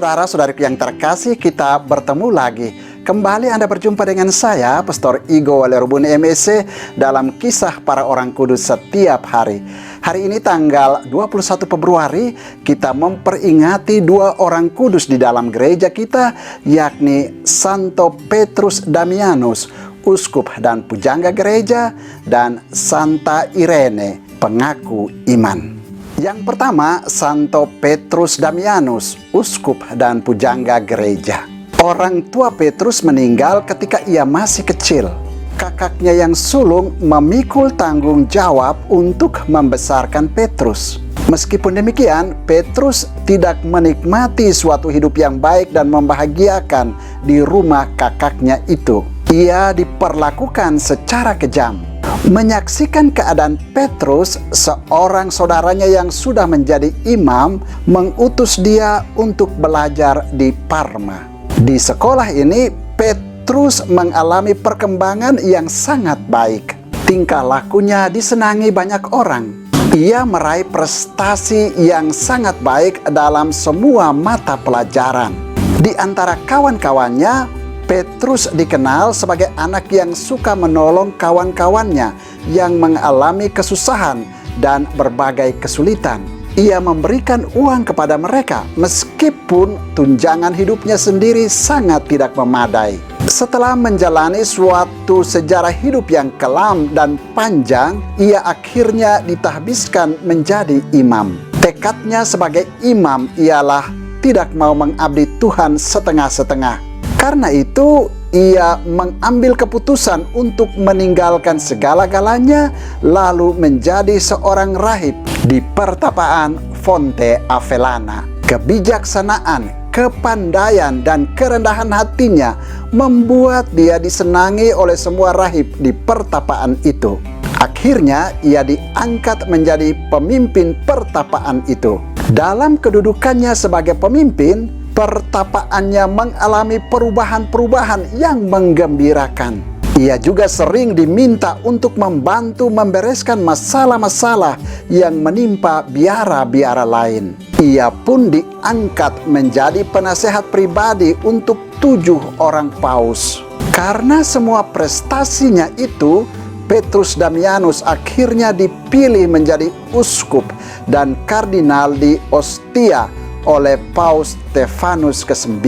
saudara-saudariku yang terkasih, kita bertemu lagi. Kembali Anda berjumpa dengan saya, Pastor Igo Walerubun MSC, dalam kisah para orang kudus setiap hari. Hari ini tanggal 21 Februari, kita memperingati dua orang kudus di dalam gereja kita, yakni Santo Petrus Damianus, uskup dan pujangga gereja, dan Santa Irene, pengaku iman. Yang pertama, Santo Petrus Damianus, uskup dan pujangga gereja. Orang tua Petrus meninggal ketika ia masih kecil. Kakaknya yang sulung memikul tanggung jawab untuk membesarkan Petrus. Meskipun demikian, Petrus tidak menikmati suatu hidup yang baik dan membahagiakan di rumah kakaknya itu. Ia diperlakukan secara kejam. Menyaksikan keadaan Petrus, seorang saudaranya yang sudah menjadi imam mengutus dia untuk belajar di Parma. Di sekolah ini, Petrus mengalami perkembangan yang sangat baik. Tingkah lakunya disenangi banyak orang. Ia meraih prestasi yang sangat baik dalam semua mata pelajaran. Di antara kawan-kawannya, Petrus dikenal sebagai anak yang suka menolong kawan-kawannya yang mengalami kesusahan dan berbagai kesulitan. Ia memberikan uang kepada mereka meskipun tunjangan hidupnya sendiri sangat tidak memadai. Setelah menjalani suatu sejarah hidup yang kelam dan panjang, ia akhirnya ditahbiskan menjadi imam. Tekadnya sebagai imam ialah tidak mau mengabdi Tuhan setengah-setengah. Karena itu, ia mengambil keputusan untuk meninggalkan segala-galanya lalu menjadi seorang rahib di pertapaan Fonte Avellana. Kebijaksanaan, kepandaian, dan kerendahan hatinya membuat dia disenangi oleh semua rahib di pertapaan itu. Akhirnya, ia diangkat menjadi pemimpin pertapaan itu. Dalam kedudukannya sebagai pemimpin, pertapaannya mengalami perubahan-perubahan yang menggembirakan. Ia juga sering diminta untuk membantu membereskan masalah-masalah yang menimpa biara-biara lain. Ia pun diangkat menjadi penasehat pribadi untuk 7 orang paus. Karena semua prestasinya itu, Petrus Damianus akhirnya dipilih menjadi uskup dan kardinal di Ostia oleh Paus Stefanus ke-9.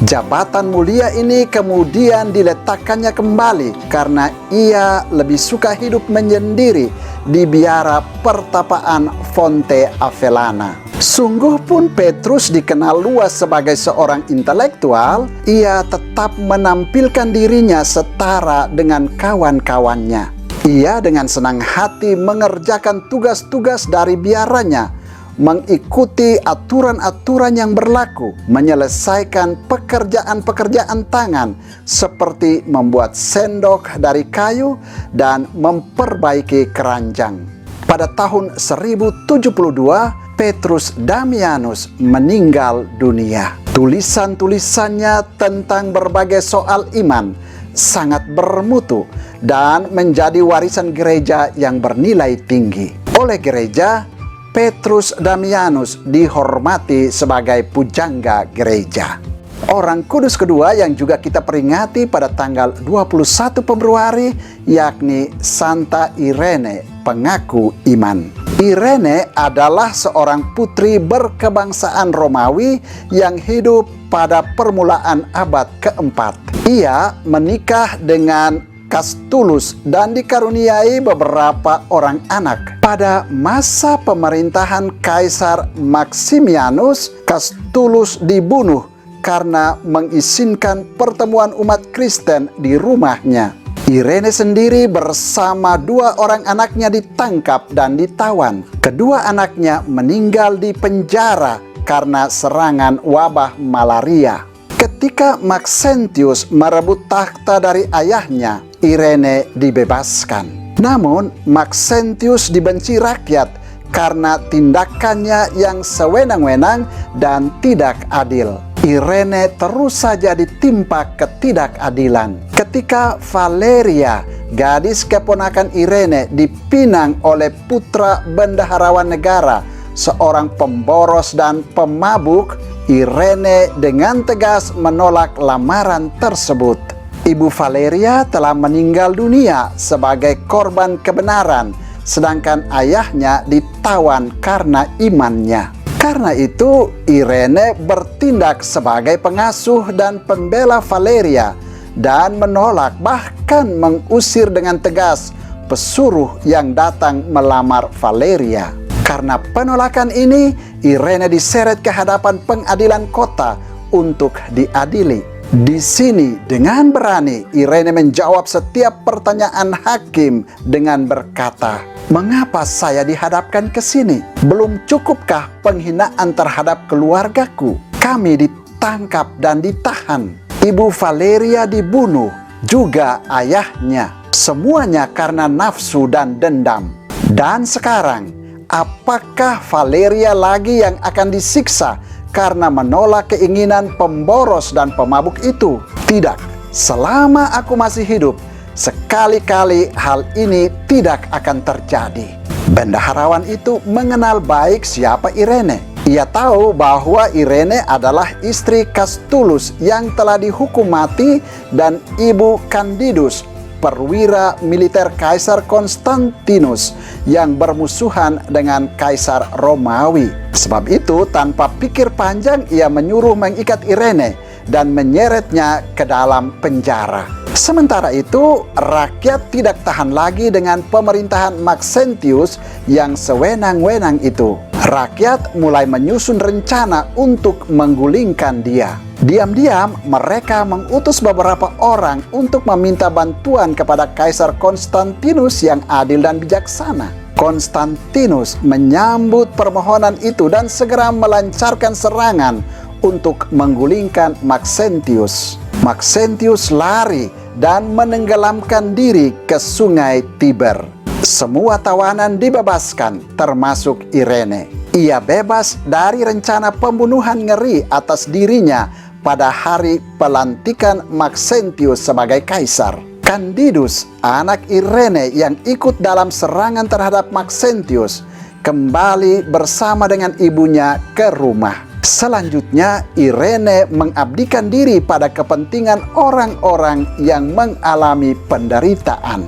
Jabatan mulia ini kemudian diletakkannya kembali karena ia lebih suka hidup menyendiri di biara pertapaan Fonte Avellana. Sungguh pun Petrus dikenal luas sebagai seorang intelektual, ia tetap menampilkan dirinya setara dengan kawan-kawannya. Ia dengan senang hati mengerjakan tugas-tugas dari biaranya, mengikuti aturan-aturan yang berlaku, menyelesaikan pekerjaan-pekerjaan tangan seperti membuat sendok dari kayu dan memperbaiki keranjang. Pada tahun 1072, Petrus Damianus meninggal dunia. Tulisan-tulisannya tentang berbagai soal iman sangat bermutu dan menjadi warisan gereja yang bernilai tinggi. Oleh gereja, Petrus Damianus dihormati sebagai pujangga gereja. Orang kudus kedua yang juga kita peringati pada tanggal 21 Februari yakni Santa Irene, pengaku iman. Irene adalah seorang putri berkebangsaan Romawi yang hidup pada permulaan abad keempat. Ia menikah dengan Castulus dan dikaruniai beberapa orang anak. Pada masa pemerintahan Kaisar Maximianus, Castulus dibunuh karena mengizinkan pertemuan umat Kristen di rumahnya. Irene sendiri bersama 2 orang anaknya ditangkap dan ditawan. Kedua anaknya meninggal di penjara karena serangan wabah malaria. Ketika Maxentius merebut takhta dari ayahnya, Irene dibebaskan. Namun, Maxentius dibenci rakyat karena tindakannya yang sewenang-wenang dan tidak adil. Irene terus saja ditimpa ketidakadilan. Ketika Valeria, gadis keponakan Irene, dipinang oleh putra bendaharawan negara, seorang pemboros dan pemabuk, Irene dengan tegas menolak lamaran tersebut. Ibu Valeria telah meninggal dunia sebagai korban kebenaran, sedangkan ayahnya ditawan karena imannya. Karena itu, Irene bertindak sebagai pengasuh dan pembela Valeria dan menolak, bahkan mengusir dengan tegas pesuruh yang datang melamar Valeria. Karena penolakan ini, Irene diseret ke hadapan pengadilan kota untuk diadili. Di sini, dengan berani, Irene menjawab setiap pertanyaan hakim dengan berkata, "Mengapa saya dihadapkan ke sini? Belum cukupkah penghinaan terhadap keluargaku? Kami ditangkap dan ditahan. Ibu Valeria dibunuh, juga ayahnya. Semuanya karena nafsu dan dendam. Dan sekarang, apakah Valeria lagi yang akan disiksa karena menolak keinginan pemboros dan pemabuk itu? Tidak, selama aku masih hidup, sekali-kali hal ini tidak akan terjadi." Bendaharawan itu mengenal baik siapa Irene. Ia tahu bahwa Irene adalah istri Castulus yang telah dihukum mati dan ibu Candidus, perwira militer Kaisar Konstantinus yang bermusuhan dengan Kaisar Romawi. Sebab itu, tanpa pikir panjang, ia menyuruh mengikat Irene dan menyeretnya ke dalam penjara. Sementara itu, rakyat tidak tahan lagi dengan pemerintahan Maxentius yang sewenang-wenang itu. Rakyat mulai menyusun rencana untuk menggulingkan dia. Diam-diam, mereka mengutus beberapa orang untuk meminta bantuan kepada Kaisar Konstantinus yang adil dan bijaksana. Konstantinus menyambut permohonan itu dan segera melancarkan serangan untuk menggulingkan Maxentius. Maxentius lari dan menenggelamkan diri ke sungai Tiber. Semua tawanan dibebaskan, termasuk Irene. Ia bebas dari rencana pembunuhan ngeri atas dirinya pada hari pelantikan Maxentius sebagai kaisar. Candidus, anak Irene yang ikut dalam serangan terhadap Maxentius, kembali bersama dengan ibunya ke rumah. Selanjutnya, Irene mengabdikan diri pada kepentingan orang-orang yang mengalami penderitaan.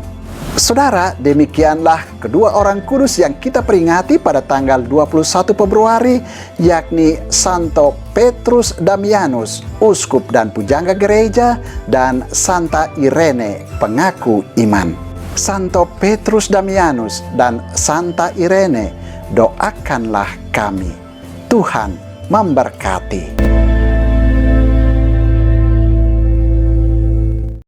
Saudara, demikianlah kedua orang kudus yang kita peringati pada tanggal 21 Februari, yakni Santo Petrus Damianus, uskup dan pujangga gereja, dan Santa Irene, pengaku iman. Santo Petrus Damianus dan Santa Irene, doakanlah kami. Tuhan memberkati.